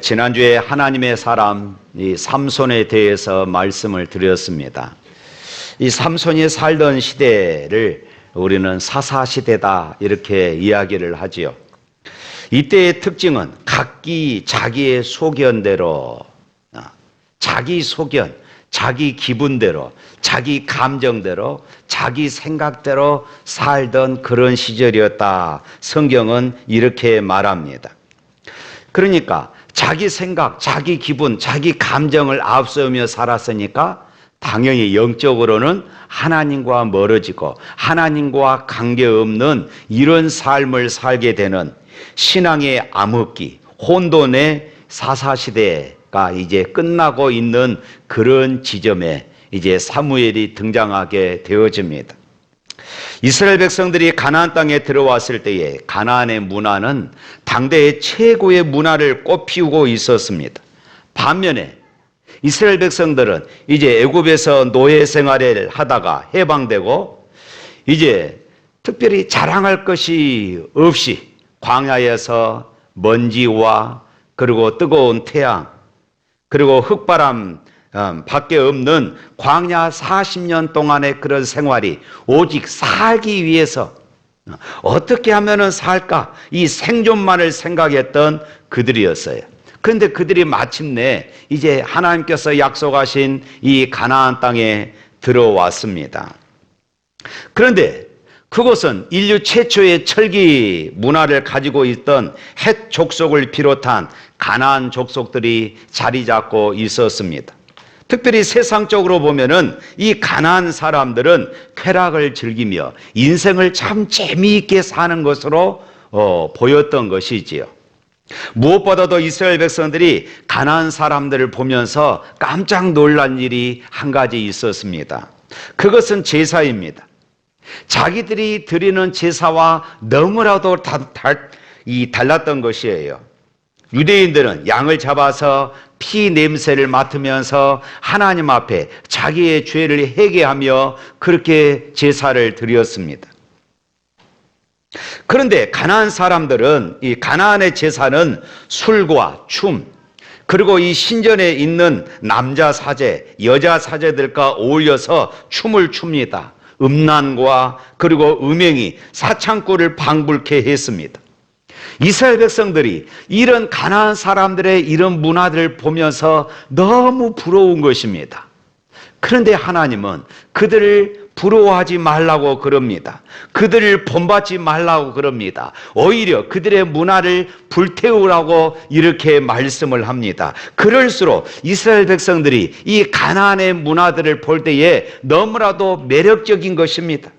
지난주에 하나님의 사람 이 삼손에 대해서 말씀을 드렸습니다. 이 삼손이 살던 시대를 우리는 사사시대다 이렇게 이야기를 하지요. 이때의 특징은 각기 자기의 소견대로, 자기 소견, 자기 기분대로, 자기 감정대로, 자기 생각대로 살던 그런 시절이었다. 성경은 이렇게 말합니다. 그러니까 자기 생각, 자기 기분, 자기 감정을 앞세우며 살았으니까 당연히 영적으로는 하나님과 멀어지고 하나님과 관계없는 이런 삶을 살게 되는 신앙의 암흑기, 혼돈의 사사시대가 이제 끝나고 있는 그런 지점에 이제 사무엘이 등장하게 되어집니다. 이스라엘 백성들이 가나안 땅에 들어왔을 때에 가나안의 문화는 당대의 최고의 문화를 꽃피우고 있었습니다. 반면에 이스라엘 백성들은 이제 애굽에서 노예 생활을 하다가 해방되고 이제 특별히 자랑할 것이 없이 광야에서 먼지와 그리고 뜨거운 태양 그리고 흙바람 밖에 없는 광야 40년 동안의 그런 생활이 오직 살기 위해서 어떻게 하면 살까 이 생존만을 생각했던 그들이었어요. 그런데 그들이 마침내 이제 하나님께서 약속하신 이 가나안 땅에 들어왔습니다. 그런데 그곳은 인류 최초의 철기 문화를 가지고 있던 헷 족속을 비롯한 가나안 족속들이 자리 잡고 있었습니다. 특별히 세상적으로 보면은 이 가나안 사람들은 쾌락을 즐기며 인생을 참 재미있게 사는 것으로 보였던 것이지요. 무엇보다도 이스라엘 백성들이 가나안 사람들을 보면서 깜짝 놀란 일이 한 가지 있었습니다. 그것은 제사입니다. 자기들이 드리는 제사와 너무나도 달랐던 것이에요. 유대인들은 양을 잡아서 피 냄새를 맡으면서 하나님 앞에 자기의 죄를 회개하며 그렇게 제사를 드렸습니다. 그런데 가나안 사람들은 이 가나안의 제사는 술과 춤 그리고 이 신전에 있는 남자 사제, 여자 사제들과 어울려서 춤을 춥니다. 음란과 그리고 음행이 사창꾼을 방불케 했습니다. 이스라엘 백성들이 이런 가나안 사람들의 이런 문화들을 보면서 너무 부러운 것입니다. 그런데 하나님은 그들을 부러워하지 말라고 그럽니다. 그들을 본받지 말라고 그럽니다. 오히려 그들의 문화를 불태우라고 이렇게 말씀을 합니다. 그럴수록 이스라엘 백성들이 이 가나안의 문화들을 볼 때에 너무나도 매력적인 것입니다.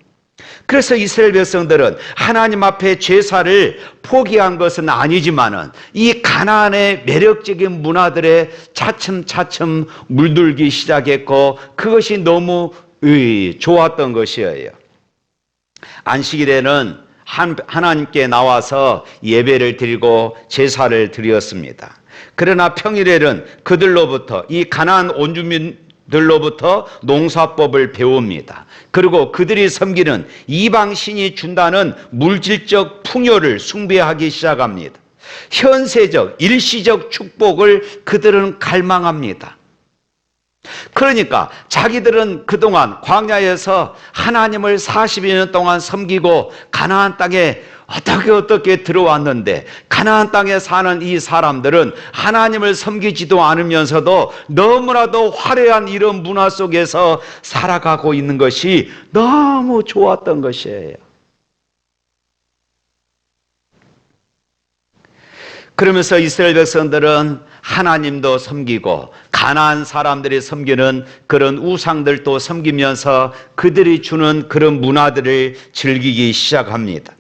그래서 이스라엘 백성들은 하나님 앞에 제사를 포기한 것은 아니지만은 이 가나안의 매력적인 문화들에 차츰차츰 물들기 시작했고 그것이 너무 좋았던 것이에요. 안식일에는 하나님께 나와서 예배를 드리고 제사를 드렸습니다. 그러나 평일에는 그들로부터 이 가나안 온주민들로부터 농사법을 배웁니다. 그리고 그들이 섬기는 이방 신이 준다는 물질적 풍요를 숭배하기 시작합니다. 현세적 일시적 축복을 그들은 갈망합니다. 그러니까 자기들은 그동안 광야에서 하나님을 40여 년 동안 섬기고 가나안 땅에 어떻게 들어왔는데 가나안 땅에 사는 이 사람들은 하나님을 섬기지도 않으면서도 너무나도 화려한 이런 문화 속에서 살아가고 있는 것이 너무 좋았던 것이에요. 그러면서 이스라엘 백성들은 하나님도 섬기고 가나안 사람들이 섬기는 그런 우상들도 섬기면서 그들이 주는 그런 문화들을 즐기기 시작합니다.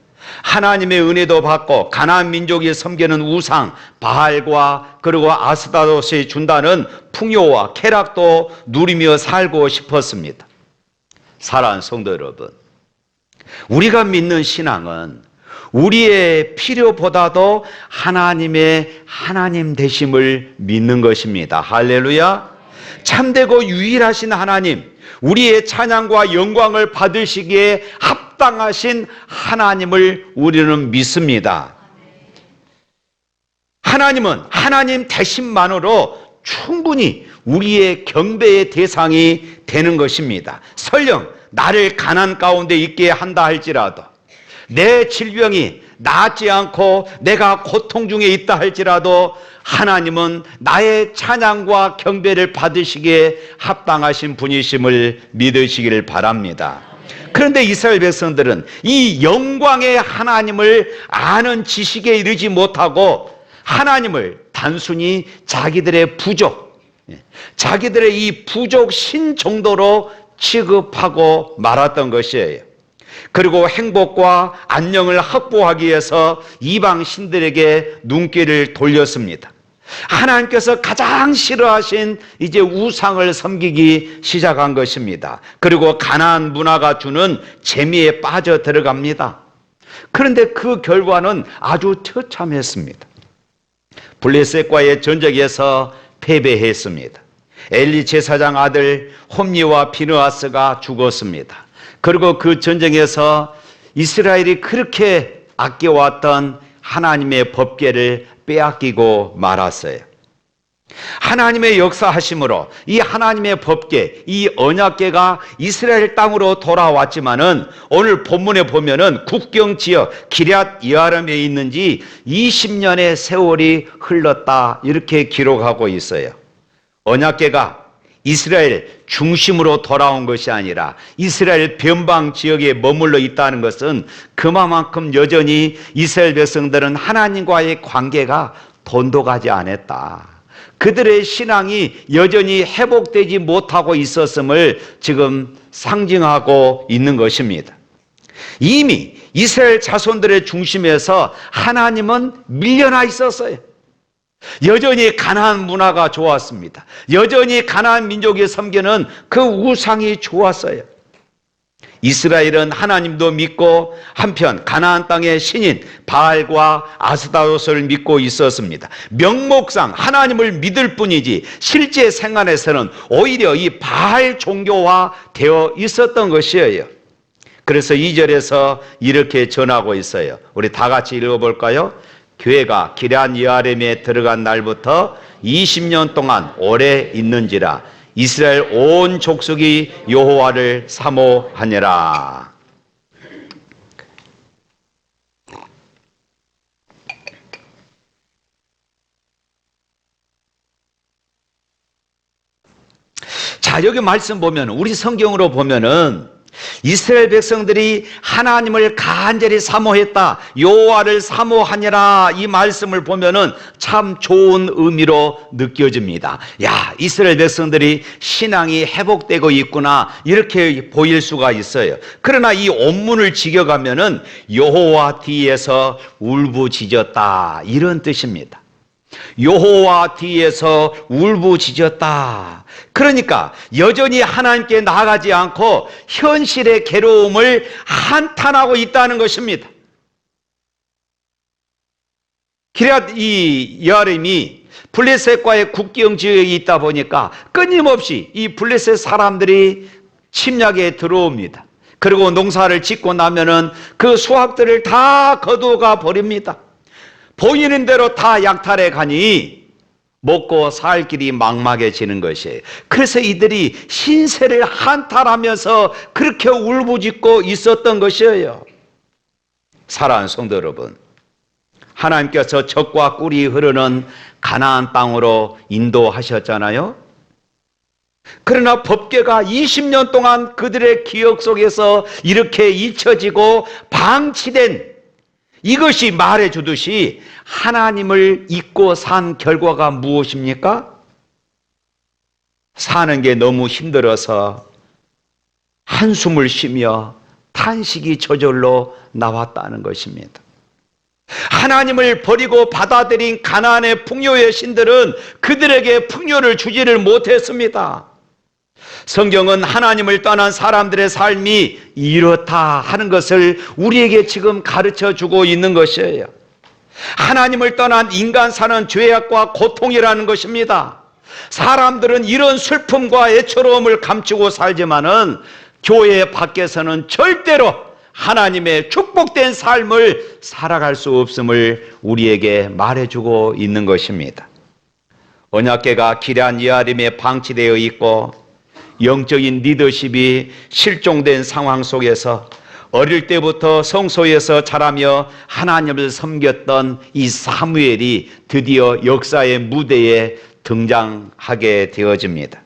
하나님의 은혜도 받고 가나안 민족이 섬기는 우상 바알과 그리고 아스타롯이 준다는 풍요와 쾌락도 누리며 살고 싶었습니다. 사랑하는 성도 여러분, 우리가 믿는 신앙은 우리의 필요보다도 하나님의 하나님 되심을 믿는 것입니다. 할렐루야. 참되고 유일하신 하나님, 우리의 찬양과 영광을 받으시기에 합당하신 하나님을 우리는 믿습니다. 하나님은 하나님 대신만으로 충분히 우리의 경배의 대상이 되는 것입니다. 설령 나를 가난 가운데 있게 한다 할지라도, 내 질병이 낫지 않고 내가 고통 중에 있다 할지라도 하나님은 나의 찬양과 경배를 받으시기에 합당하신 분이심을 믿으시기를 바랍니다. 그런데 이스라엘 백성들은 이 영광의 하나님을 아는 지식에 이르지 못하고 하나님을 단순히 자기들의 부족, 자기들의 이 부족 신 정도로 취급하고 말았던 것이에요. 그리고 행복과 안녕을 확보하기 위해서 이방 신들에게 눈길을 돌렸습니다. 하나님께서 가장 싫어하신 이제 우상을 섬기기 시작한 것입니다. 그리고 가나안 문화가 주는 재미에 빠져 들어갑니다. 그런데 그 결과는 아주 처참했습니다. 블레셋과의 전쟁에서 패배했습니다. 엘리 제사장 아들 홈리와 비느하스가 죽었습니다. 그리고 그 전쟁에서 이스라엘이 그렇게 아껴왔던 하나님의 법궤를 빼앗기고 말았어요. 하나님의 역사하심으로 이 하나님의 법궤, 이 언약궤가 이스라엘 땅으로 돌아왔지만은 오늘 본문에 보면은 국경 지역 기럇 여아림에 있는지 20년의 세월이 흘렀다 이렇게 기록하고 있어요. 언약궤가 이스라엘 중심으로 돌아온 것이 아니라 이스라엘 변방 지역에 머물러 있다는 것은 그만큼 여전히 이스라엘 백성들은 하나님과의 관계가 돈독하지 않았다. 그들의 신앙이 여전히 회복되지 못하고 있었음을 지금 상징하고 있는 것입니다. 이미 이스라엘 자손들의 중심에서 하나님은 밀려나 있었어요. 여전히 가나안 문화가 좋았습니다. 여전히 가나안 민족이 섬기는 그 우상이 좋았어요. 이스라엘은 하나님도 믿고 한편 가나안 땅의 신인 바알과 아스타롯을 믿고 있었습니다. 명목상 하나님을 믿을 뿐이지 실제 생활에서는 오히려 이 바알 종교화 되어 있었던 것이에요. 그래서 2절에서 이렇게 전하고 있어요. 우리 다 같이 읽어볼까요? 교회가 기럇 여아림에 들어간 날부터 20년 동안 오래 있는지라 이스라엘 온 족속이 여호와를 사모하니라. 자, 여기 말씀 보면 우리 성경으로 보면은 이스라엘 백성들이 하나님을 간절히 사모했다, 여호와를 사모하니라 이 말씀을 보면은 참 좋은 의미로 느껴집니다. 야, 이스라엘 백성들이 신앙이 회복되고 있구나 이렇게 보일 수가 있어요. 그러나 이 원문을 직역하면은 여호와 뒤에서 울부짖었다 이런 뜻입니다. 여호와 뒤에서 울부짖었다. 그러니까 여전히 하나님께 나아가지 않고 현실의 괴로움을 한탄하고 있다는 것입니다. 기럇 이 여아림이 블레셋과의 국경 지역에 있다 보니까 끊임없이 이 블레셋 사람들이 침략에 들어옵니다. 그리고 농사를 짓고 나면은 그 수확들을 다 거두어가 버립니다. 보이는 대로 다 약탈해 가니 먹고 살 길이 막막해지는 것이에요. 그래서 이들이 신세를 한탄하면서 그렇게 울부짖고 있었던 것이에요. 사랑하는 성도 여러분, 하나님께서 젖과 꿀이 흐르는 가나안 땅으로 인도하셨잖아요. 그러나 법궤가 20년 동안 그들의 기억 속에서 이렇게 잊혀지고 방치된 이것이 말해주듯이 하나님을 잊고 산 결과가 무엇입니까? 사는 게 너무 힘들어서 한숨을 쉬며 탄식이 저절로 나왔다는 것입니다. 하나님을 버리고 받아들인 가나안의 풍요의 신들은 그들에게 풍요를 주지를 못했습니다. 성경은 하나님을 떠난 사람들의 삶이 이렇다 하는 것을 우리에게 지금 가르쳐 주고 있는 것이에요. 하나님을 떠난 인간 사는 죄악과 고통이라는 것입니다. 사람들은 이런 슬픔과 애처로움을 감추고 살지만은 교회 밖에서는 절대로 하나님의 축복된 삶을 살아갈 수 없음을 우리에게 말해주고 있는 것입니다. 언약궤가 기럇 여아림에 방치되어 있고 영적인 리더십이 실종된 상황 속에서 어릴 때부터 성소에서 자라며 하나님을 섬겼던 이 사무엘이 드디어 역사의 무대에 등장하게 되어집니다.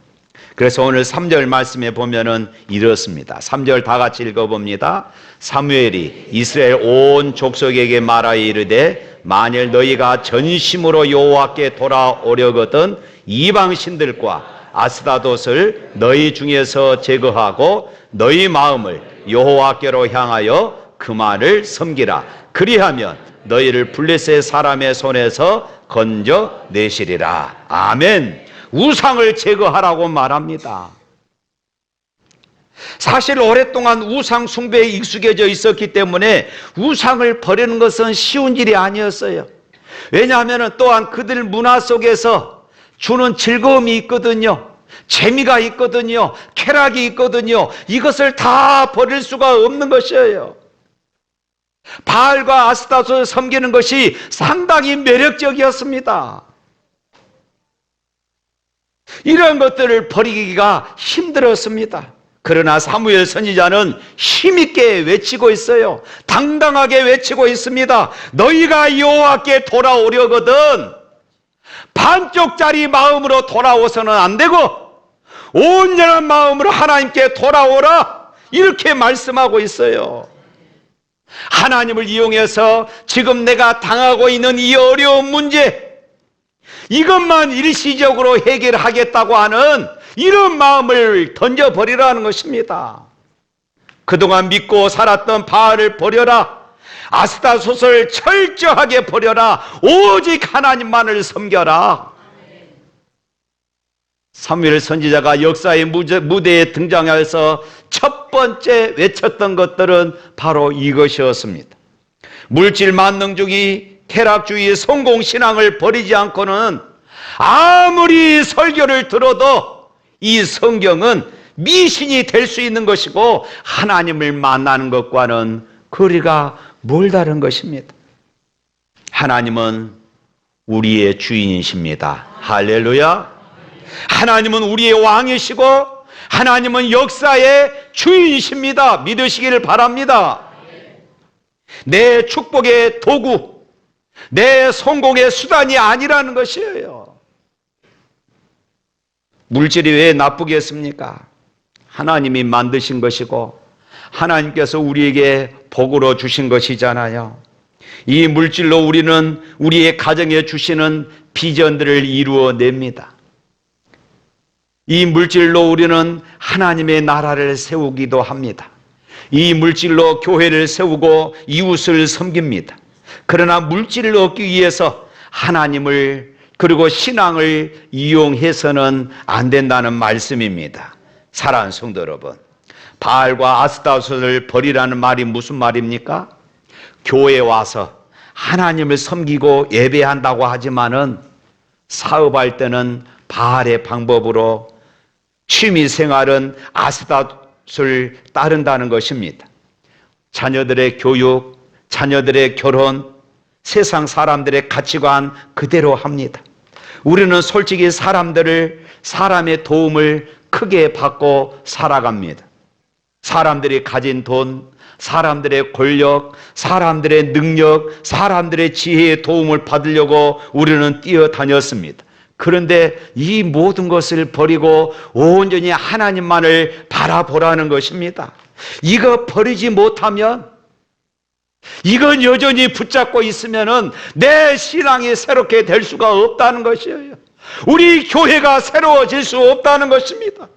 그래서 오늘 3절 말씀에 보면은 이렇습니다. 3절 다 같이 읽어봅니다. 사무엘이 이스라엘 온 족속에게 말하여 이르되 만일 너희가 전심으로 여호와께 돌아오려거든 이방 신들과 아스다돛을 너희 중에서 제거하고 너희 마음을 여호와께로 향하여 그만을 섬기라. 그리하면 너희를 블레셋 사람의 손에서 건져내시리라. 아멘. 우상을 제거하라고 말합니다. 사실 오랫동안 우상 숭배에 익숙해져 있었기 때문에 우상을 버리는 것은 쉬운 일이 아니었어요. 왜냐하면 또한 그들 문화 속에서 주는 즐거움이 있거든요. 재미가 있거든요. 쾌락이 있거든요. 이것을 다 버릴 수가 없는 것이에요. 바알과 아스타롯을 섬기는 것이 상당히 매력적이었습니다. 이런 것들을 버리기가 힘들었습니다. 그러나 사무엘 선지자는 힘있게 외치고 있어요. 당당하게 외치고 있습니다. 너희가 여호와께 돌아오려거든 반쪽짜리 마음으로 돌아오서는 안 되고 온전한 마음으로 하나님께 돌아오라, 이렇게 말씀하고 있어요. 하나님을 이용해서 지금 내가 당하고 있는 이 어려운 문제, 이것만 일시적으로 해결하겠다고 하는 이런 마음을 던져버리라는 것입니다. 그동안 믿고 살았던 바알을 버려라. 아스타롯을 철저하게 버려라. 오직 하나님만을 섬겨라. 사무엘 선지자가 역사의 무대에 등장해서 첫 번째 외쳤던 것들은 바로 이것이었습니다. 물질 만능주의, 쾌락주의, 성공신앙을 버리지 않고는 아무리 설교를 들어도 이 성경은 미신이 될 수 있는 것이고 하나님을 만나는 것과는 거리가 멀다는 것입니다. 하나님은 우리의 주인이십니다. 할렐루야. 하나님은 우리의 왕이시고 하나님은 역사의 주인이십니다. 믿으시기를 바랍니다. 내 축복의 도구, 내 성공의 수단이 아니라는 것이에요. 물질이 왜 나쁘겠습니까? 하나님이 만드신 것이고 하나님께서 우리에게 복으로 주신 것이잖아요. 이 물질로 우리는 우리의 가정에 주시는 비전들을 이루어냅니다. 이 물질로 우리는 하나님의 나라를 세우기도 합니다. 이 물질로 교회를 세우고 이웃을 섬깁니다. 그러나 물질을 얻기 위해서 하나님을 그리고 신앙을 이용해서는 안 된다는 말씀입니다. 사랑하는 성도 여러분, 바알과 아스타롯을 버리라는 말이 무슨 말입니까? 교회에 와서 하나님을 섬기고 예배한다고 하지만은 사업할 때는 바알의 방법으로, 취미생활은 아스타롯을 따른다는 것입니다. 자녀들의 교육, 자녀들의 결혼, 세상 사람들의 가치관 그대로 합니다. 우리는 솔직히 사람의 도움을 크게 받고 살아갑니다. 사람들이 가진 돈, 사람들의 권력, 사람들의 능력, 사람들의 지혜의 도움을 받으려고 우리는 뛰어다녔습니다. 그런데 이 모든 것을 버리고 온전히 하나님만을 바라보라는 것입니다. 이거 버리지 못하면, 이건 여전히 붙잡고 있으면은 내 신앙이 새롭게 될 수가 없다는 것이에요. 우리 교회가 새로워질 수 없다는 것입니다.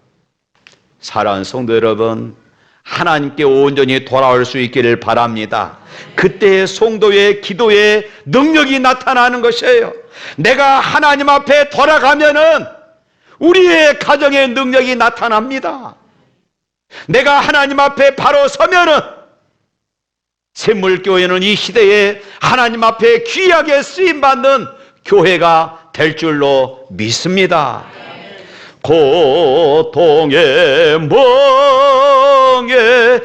사랑하는 성도 여러분, 하나님께 온전히 돌아올 수 있기를 바랍니다. 그때 성도의 기도에 능력이 나타나는 것이에요. 내가 하나님 앞에 돌아가면은 우리의 가정에 능력이 나타납니다. 내가 하나님 앞에 바로 서면은 샘물교회는 이 시대에 하나님 앞에 귀하게 쓰임받는 교회가 될 줄로 믿습니다. 고통의 멍에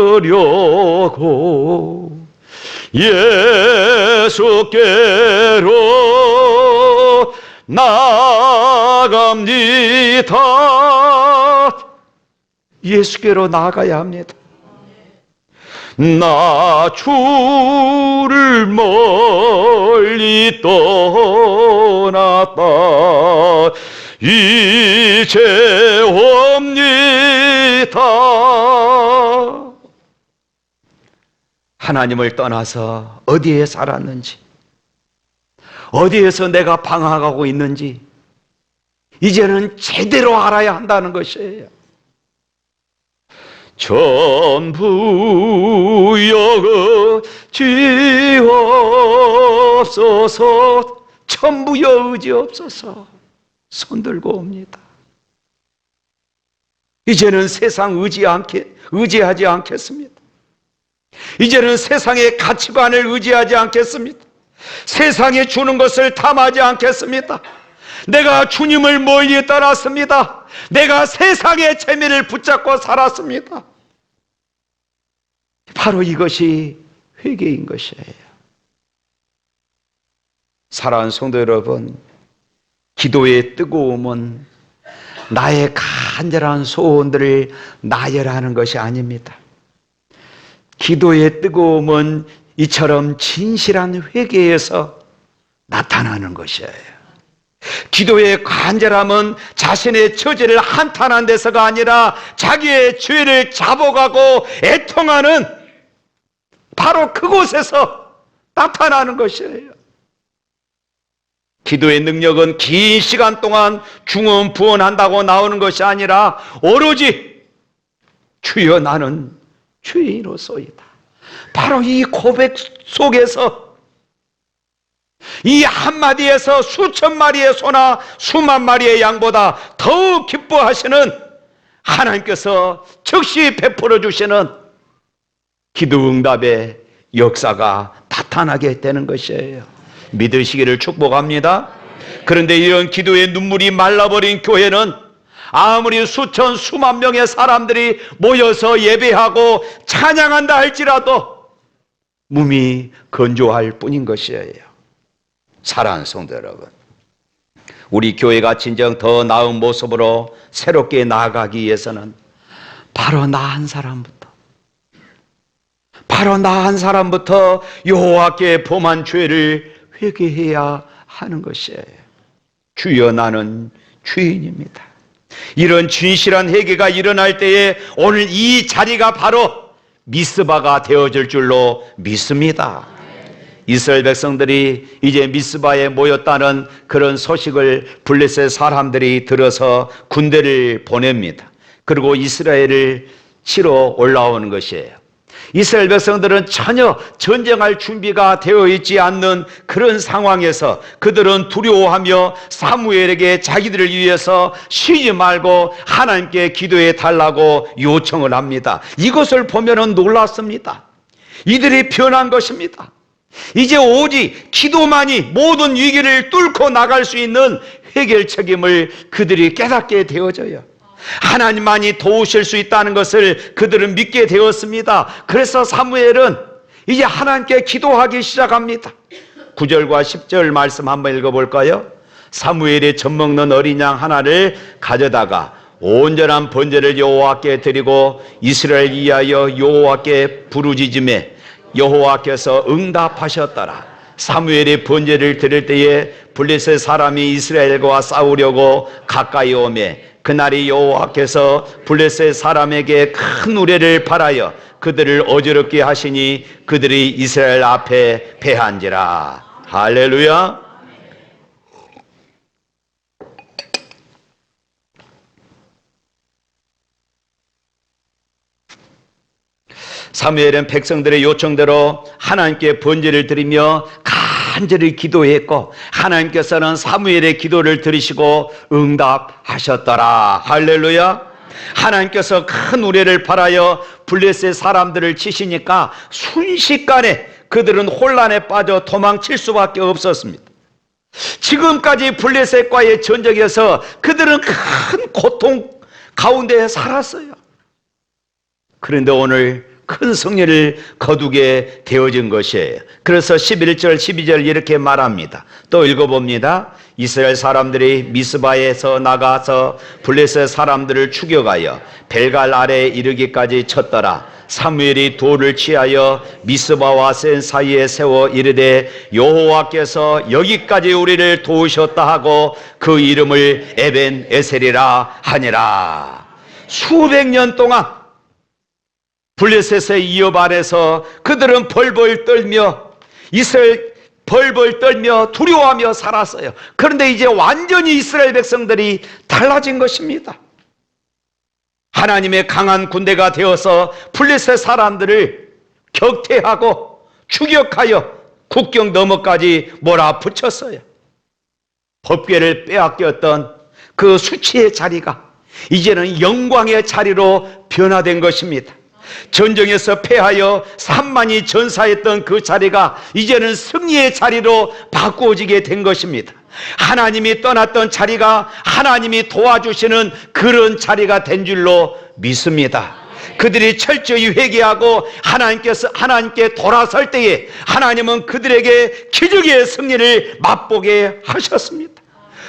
벗으려고 예수께로 나아갑니다. 예수께로 나아가야 합니다. 나 주를 멀리 떠났다 이제 옵니다. 하나님을 떠나서 어디에 살았는지, 어디에서 내가 방황하고 있는지 이제는 제대로 알아야 한다는 것이에요. 전부 여지옵소서, 전부 여지옵소서. 손 들고 옵니다. 이제는 세상 의지하지 않겠습니다. 이제는 세상의 가치관을 의지하지 않겠습니다. 세상에 주는 것을 탐하지 않겠습니다. 내가 주님을 멀리 떠났습니다. 내가 세상의 재미를 붙잡고 살았습니다. 바로 이것이 회개인 것이에요. 사랑하는 성도 여러분, 기도의 뜨거움은 나의 간절한 소원들을 나열하는 것이 아닙니다. 기도의 뜨거움은 이처럼 진실한 회개에서 나타나는 것이에요. 기도의 간절함은 자신의 처지를 한탄한 데서가 아니라 자기의 죄를 자복하고 애통하는 바로 그곳에서 나타나는 것이에요. 기도의 능력은 긴 시간 동안 중언부언한다고 나오는 것이 아니라 오로지 주여 나는 죄인으로소이다. 바로 이 고백 속에서 이 한마디에서 수천 마리의 소나 수만 마리의 양보다 더욱 기뻐하시는 하나님께서 즉시 베풀어 주시는 기도 응답의 역사가 나타나게 되는 것이에요. 믿으시기를 축복합니다. 그런데 이런 기도의 눈물이 말라버린 교회는 아무리 수천 수만 명의 사람들이 모여서 예배하고 찬양한다 할지라도 몸이 건조할 뿐인 것이에요. 사랑하는 성도 여러분, 우리 교회가 진정 더 나은 모습으로 새롭게 나아가기 위해서는 바로 나 한 사람부터 여호와께 범한 죄를 회개해야 하는 것이에요. 주여 나는 죄인입니다. 이런 진실한 회개가 일어날 때에 오늘 이 자리가 바로 미스바가 되어질 줄로 믿습니다. 이스라엘 백성들이 이제 미스바에 모였다는 그런 소식을 블레셋 사람들이 들어서 군대를 보냅니다. 그리고 이스라엘을 치러 올라오는 것이에요. 이스라엘 백성들은 전혀 전쟁할 준비가 되어 있지 않는 그런 상황에서 그들은 두려워하며 사무엘에게 자기들을 위해서 쉬지 말고 하나님께 기도해 달라고 요청을 합니다. 이것을 보면은 놀랐습니다. 이들이 변한 것입니다. 이제 오직 기도만이 모든 위기를 뚫고 나갈 수 있는 해결 책임을 그들이 깨닫게 되어져요. 하나님만이 도우실 수 있다는 것을 그들은 믿게 되었습니다. 그래서 사무엘은 이제 하나님께 기도하기 시작합니다. 9절과 10절 말씀 한번 읽어볼까요? 사무엘이 젖먹는 어린 양 하나를 가져다가 온전한 번제를 여호와께 드리고 이스라엘 위하여 여호와께 부르짖음에 여호와께서 응답하셨더라. 사무엘이 번제를 드릴 때에 블레셋 사람이 이스라엘과 싸우려고 가까이 오매 그날이 여호와께서 블레셋 사람에게 큰 우레를 발하여 그들을 어지럽게 하시니 그들이 이스라엘 앞에 패한지라. 할렐루야. 사무엘은 백성들의 요청대로 하나님께 번제를 드리며 간절히 기도했고 하나님께서는 사무엘의 기도를 들으시고 응답하셨더라. 할렐루야. 하나님께서 큰 우레를 발하여 블레셋 사람들을 치시니까 순식간에 그들은 혼란에 빠져 도망칠 수밖에 없었습니다. 지금까지 블레셋과의 전쟁에서 그들은 큰 고통 가운데 살았어요. 그런데 오늘 큰 승리를 거두게 되어진 것이에요. 그래서 11절, 12절 이렇게 말합니다. 또 읽어봅니다. 이스라엘 사람들이 미스바에서 나가서 블레셋 사람들을 추격하여 벨갈 아래에 이르기까지 쳤더라. 사무엘이 돌을 취하여 미스바와 센 사이에 세워 이르되 여호와께서 여기까지 우리를 도우셨다 하고 그 이름을 에벤 에셀이라 하니라. 수백 년 동안 블레셋의 위협 아래서 그들은 벌벌 떨며 이스라엘 벌벌 떨며 두려워하며 살았어요. 그런데 이제 완전히 이스라엘 백성들이 달라진 것입니다. 하나님의 강한 군대가 되어서 블레셋 사람들을 격퇴하고 추격하여 국경 너머까지 몰아붙였어요. 법궤를 빼앗겼던 그 수치의 자리가 이제는 영광의 자리로 변화된 것입니다. 전쟁에서 패하여 3만이 전사했던 그 자리가 이제는 승리의 자리로 바꾸어지게 된 것입니다. 하나님이 떠났던 자리가 하나님이 도와주시는 그런 자리가 된 줄로 믿습니다. 그들이 철저히 회개하고 하나님께 돌아설 때에 하나님은 그들에게 기적의 승리를 맛보게 하셨습니다.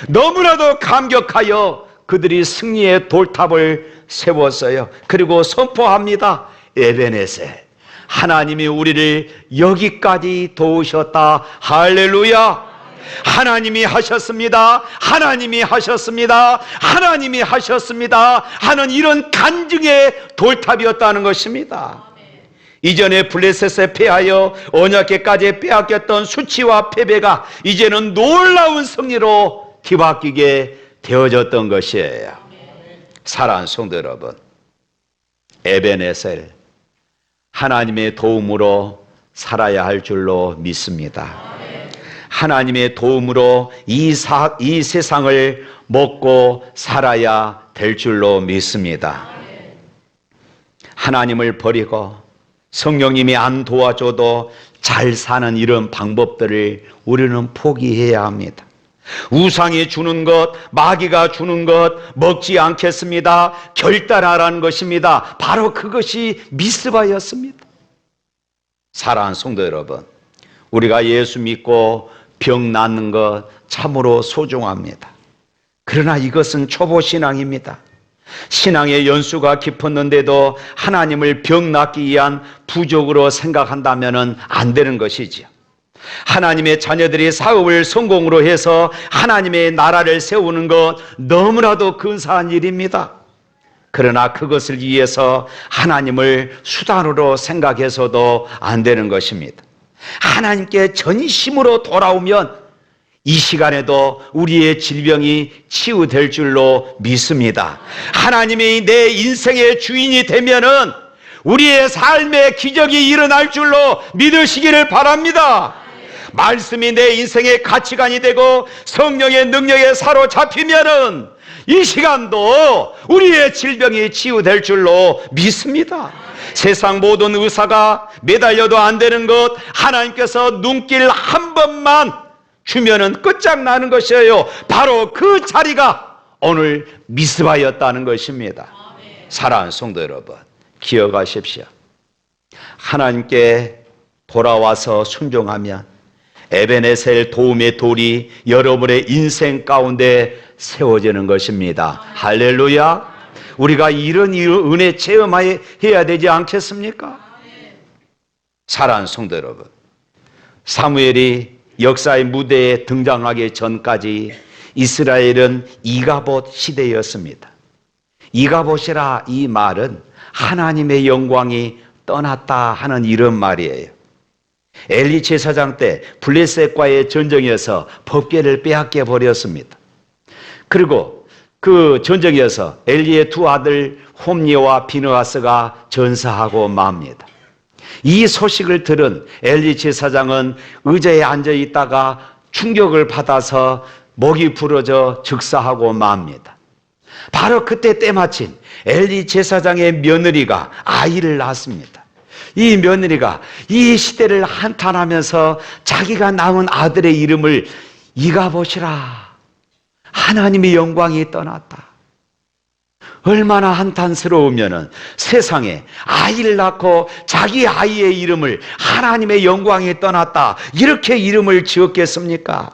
너무나도 감격하여 그들이 승리의 돌탑을 세웠어요. 그리고 선포합니다. 에벤에셀, 하나님이 우리를 여기까지 도우셨다. 할렐루야. 하나님이 하셨습니다. 하나님이 하셨습니다. 하나님이 하셨습니다 하는 이런 간증의 돌탑이었다는 것입니다. 이전에 블레셋에 패하여 언약궤까지 빼앗겼던 수치와 패배가 이제는 놀라운 승리로 뒤바뀌게 되어졌던 것이에요. 사랑하는 성도 여러분, 에벤에셀, 하나님의 도움으로 살아야 할 줄로 믿습니다. 하나님의 도움으로 이 세상을 먹고 살아야 될 줄로 믿습니다. 하나님을 버리고 성령님이 안 도와줘도 잘 사는 이런 방법들을 우리는 포기해야 합니다. 우상이 주는 것, 마귀가 주는 것 먹지 않겠습니다. 결단하라는 것입니다. 바로 그것이 미스바였습니다. 사랑하는 성도 여러분, 우리가 예수 믿고 병 낫는 것 참으로 소중합니다. 그러나 이것은 초보 신앙입니다. 신앙의 연수가 깊었는데도 하나님을 병 낫기 위한 부족으로 생각한다면 안 되는 것이지요. 하나님의 자녀들이 사업을 성공으로 해서 하나님의 나라를 세우는 것 너무나도 근사한 일입니다. 그러나 그것을 위해서 하나님을 수단으로 생각해서도 안 되는 것입니다. 하나님께 전심으로 돌아오면 이 시간에도 우리의 질병이 치유될 줄로 믿습니다. 하나님이 내 인생의 주인이 되면은 우리의 삶의 기적이 일어날 줄로 믿으시기를 바랍니다. 말씀이 내 인생의 가치관이 되고 성령의 능력에 사로잡히면은 이 시간도 우리의 질병이 치유될 줄로 믿습니다. 세상 모든 의사가 매달려도 안 되는 것 하나님께서 눈길 한 번만 주면은 끝장나는 것이에요. 바로 그 자리가 오늘 미스바였다는 것입니다. 사랑하는 성도 여러분, 기억하십시오. 하나님께 돌아와서 순종하면 에벤에셀 도움의 돌이 여러분의 인생 가운데 세워지는 것입니다. 할렐루야. 우리가 이런 은혜 체험해야 되지 않겠습니까? 사랑하는 성도 여러분, 사무엘이 역사의 무대에 등장하기 전까지 이스라엘은 이가봇 시대였습니다. 이가봇이라 이 말은 하나님의 영광이 떠났다 하는 이런 말이에요. 엘리 제사장 때 블레셋과의 전쟁에서 법궤를 빼앗겨 버렸습니다. 그리고 그 전쟁에서 엘리의 두 아들 홈니와 비느하스가 전사하고 맙니다. 이 소식을 들은 엘리 제사장은 의자에 앉아 있다가 충격을 받아서 목이 부러져 즉사하고 맙니다. 바로 그때 때마침 엘리 제사장의 며느리가 아이를 낳았습니다. 이 며느리가 이 시대를 한탄하면서 자기가 낳은 아들의 이름을 이가봇이라, 하나님의 영광이 떠났다. 얼마나 한탄스러우면은 세상에 아이를 낳고 자기 아이의 이름을 하나님의 영광에 떠났다 이렇게 이름을 지었겠습니까?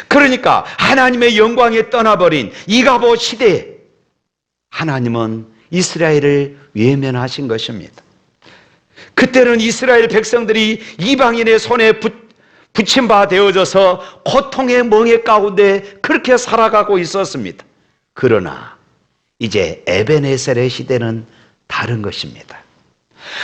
그러니까 하나님의 영광에 떠나버린 이가보 시대에 하나님은 이스라엘을 외면하신 것입니다. 그때는 이스라엘 백성들이 이방인의 손에 붙임 바 되어져서 고통의 멍에 가운데 그렇게 살아가고 있었습니다. 그러나 이제 에베네셀의 시대는 다른 것입니다.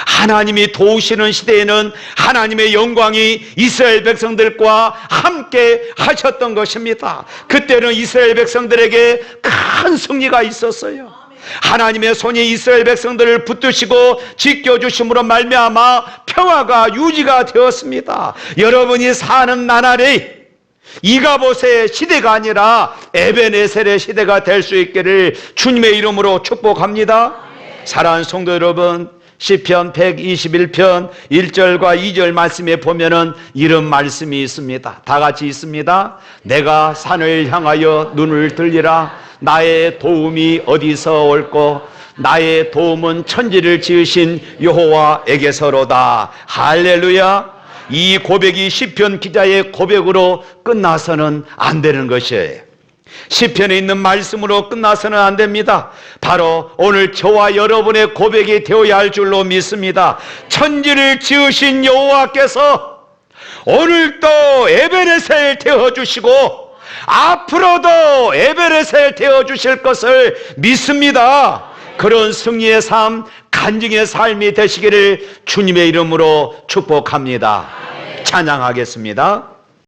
하나님이 도우시는 시대에는 하나님의 영광이 이스라엘 백성들과 함께 하셨던 것입니다. 그때는 이스라엘 백성들에게 큰 승리가 있었어요. 하나님의 손이 이스라엘 백성들을 붙드시고 지켜주심으로 말미암아 평화가 유지가 되었습니다. 여러분이 사는 나날이 이가봇의 시대가 아니라 에베네셀의 시대가 될 수 있기를 주님의 이름으로 축복합니다. 사랑하는 성도 여러분, 시편 121편 1절과 2절 말씀에 보면은 이런 말씀이 있습니다. 다 같이 있습니다. 내가 산을 향하여 눈을 들리라. 나의 도움이 어디서 올꼬? 나의 도움은 천지를 지으신 여호와에게서로다. 할렐루야. 이 고백이 시편 기자의 고백으로 끝나서는 안 되는 것이에요. 시편에 있는 말씀으로 끝나서는 안 됩니다. 바로 오늘 저와 여러분의 고백이 되어야 할 줄로 믿습니다. 천지를 지으신 여호와께서 오늘도 에베네셀 되어주시고 앞으로도 에베네셀 되어주실 것을 믿습니다. 그런 승리의 삶, 간증의 삶이 되시기를 주님의 이름으로 축복합니다. 찬양하겠습니다.